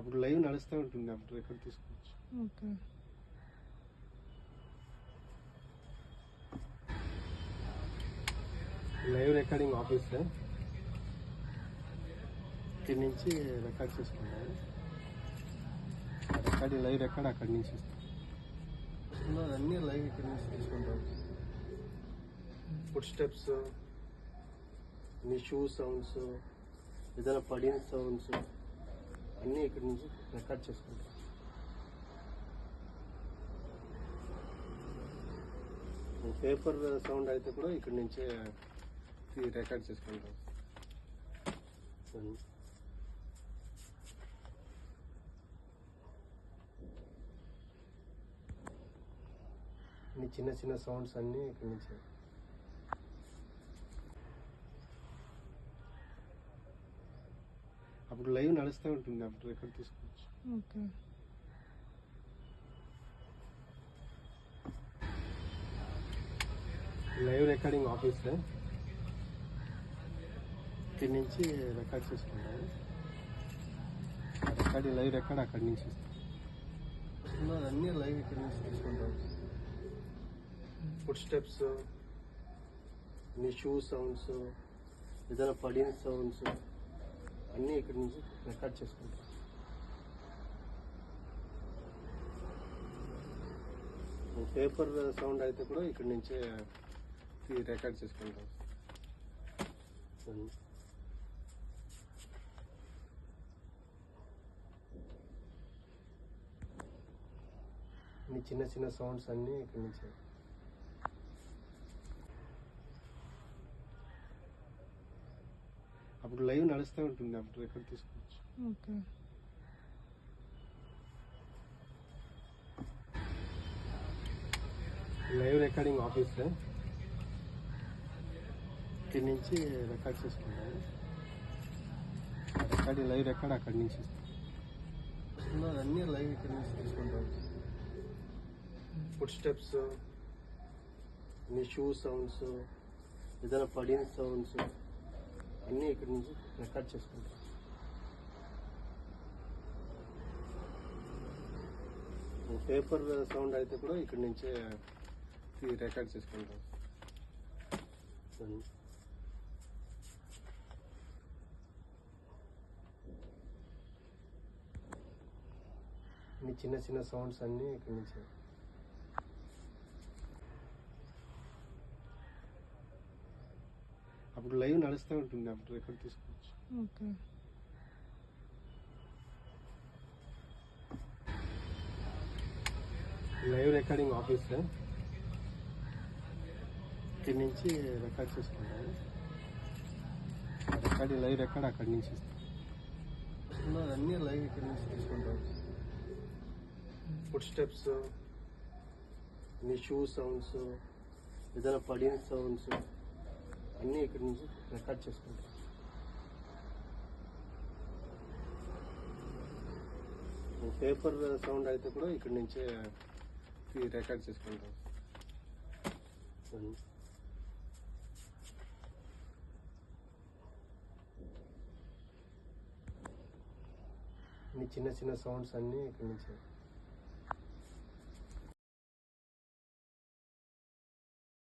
అప్పుడు లైవ్ నడుస్తూ ఉంటుంది, అప్పుడు రికార్డ్ తీసుకోవచ్చు. ఓకే. లైవ్ రికార్డింగ్ ఆఫీస్ ఇక్కడి నుంచి రికార్డ్ చేసుకుంటాను. లైవ్ రికార్డ్ అక్కడి నుంచి ఇస్తాను. అన్నీ లైవ్ ఇక్కడి నుంచి తీసుకుంటాం. ఫుడ్ స్టెప్స్, మీ షూ సౌండ్స్, ఏదైనా పడిన సౌండ్స్ అన్నీ ఇక్కడి నుంచి రికార్డ్ చేసుకుంటాం. పేపర్ సౌండ్ అయితే కూడా ఇక్కడి నుంచే రికార్డ్ చేసుకుంటాం. ఈ చిన్న చిన్న సౌండ్స్ అన్నీ ఇక్కడి నుంచి. అప్పుడు లైవ్ నడుస్తూ ఉంటుంది, అప్పుడు రికార్డ్ తీసుకోవచ్చు. ఓకే. లైవ్ రికార్డింగ్ ఆఫీస్ ఇక్కడి నుంచి రికార్డ్ చేసుకుంటాను. లైవ్ రికార్డ్ అక్కడి నుంచి ఇస్తాను. అన్నీ లైవ్ ఇక్కడి నుంచి తీసుకుంటాం. ఫుడ్ స్టెప్స్, మీ షూ సౌండ్స్, ఏదైనా పడిన సౌండ్స్ అన్నీ ఇక్కడి నుంచి రికార్డ్ చేసుకుంటాం. పేపర్ సౌండ్ అయితే కూడా ఇక్కడి నుంచే రికార్డ్ చేసుకుంటాం. ఈ చిన్న చిన్న సౌండ్స్ అన్నీ ఇక్కడి నుంచి. అప్పుడు లైవ్ నడుస్తూ ఉంటుంది, అప్పుడు రికార్డ్ తీసుకోవచ్చు. ఓకే. లైవ్ రికార్డింగ్ ఆఫీస్ ఇక్కడి నుంచి రికార్డ్ చేసుకుంటాను. లైవ్ రికార్డ్ అక్కడి నుంచి ఇస్తాను. అన్నీ లైవ్ ఇక్కడి నుంచి తీసుకుంటాం. ఫుడ్ స్టెప్స్, మీ షూ సౌండ్స్, ఏదైనా పడిన సౌండ్స్ అన్నీ ఇక్కడి నుంచి రికార్డ్ చేసుకుంటాం. పేపర్ సౌండ్ అయితే కూడా ఇక్కడి నుంచే రికార్డ్ చేసుకుంటాం. ఈ చిన్న చిన్న సౌండ్స్ అన్నీ ఇక్కడి నుంచి. అప్పుడు లైవ్ నడుస్తూ ఉంటుంది, అప్పుడు రికార్డ్ తీసుకోవచ్చు. ఓకే. లైవ్ రికార్డింగ్ ఆఫీస్ ఇక్కడి నుంచి రికార్డ్ చేసుకుంటాను. లైవ్ రికార్డ్ అక్కడి నుంచి ఇస్తాను. అన్నీ లైవ్ ఇక్కడి నుంచి తీసుకుంటాం. ఫుడ్ స్టెప్స్, మీ షూ సౌండ్స్, ఏదైనా పడిన సౌండ్స్ అన్నీ ఇక్కడి నుంచి రికార్డ్ చేసుకుంటాం. పేపర్ సౌండ్ అయితే కూడా ఇక్కడి నుంచే రికార్డ్ చేసుకుంటాం. ఈ చిన్న చిన్న సౌండ్స్ అన్నీ ఇక్కడి నుంచి.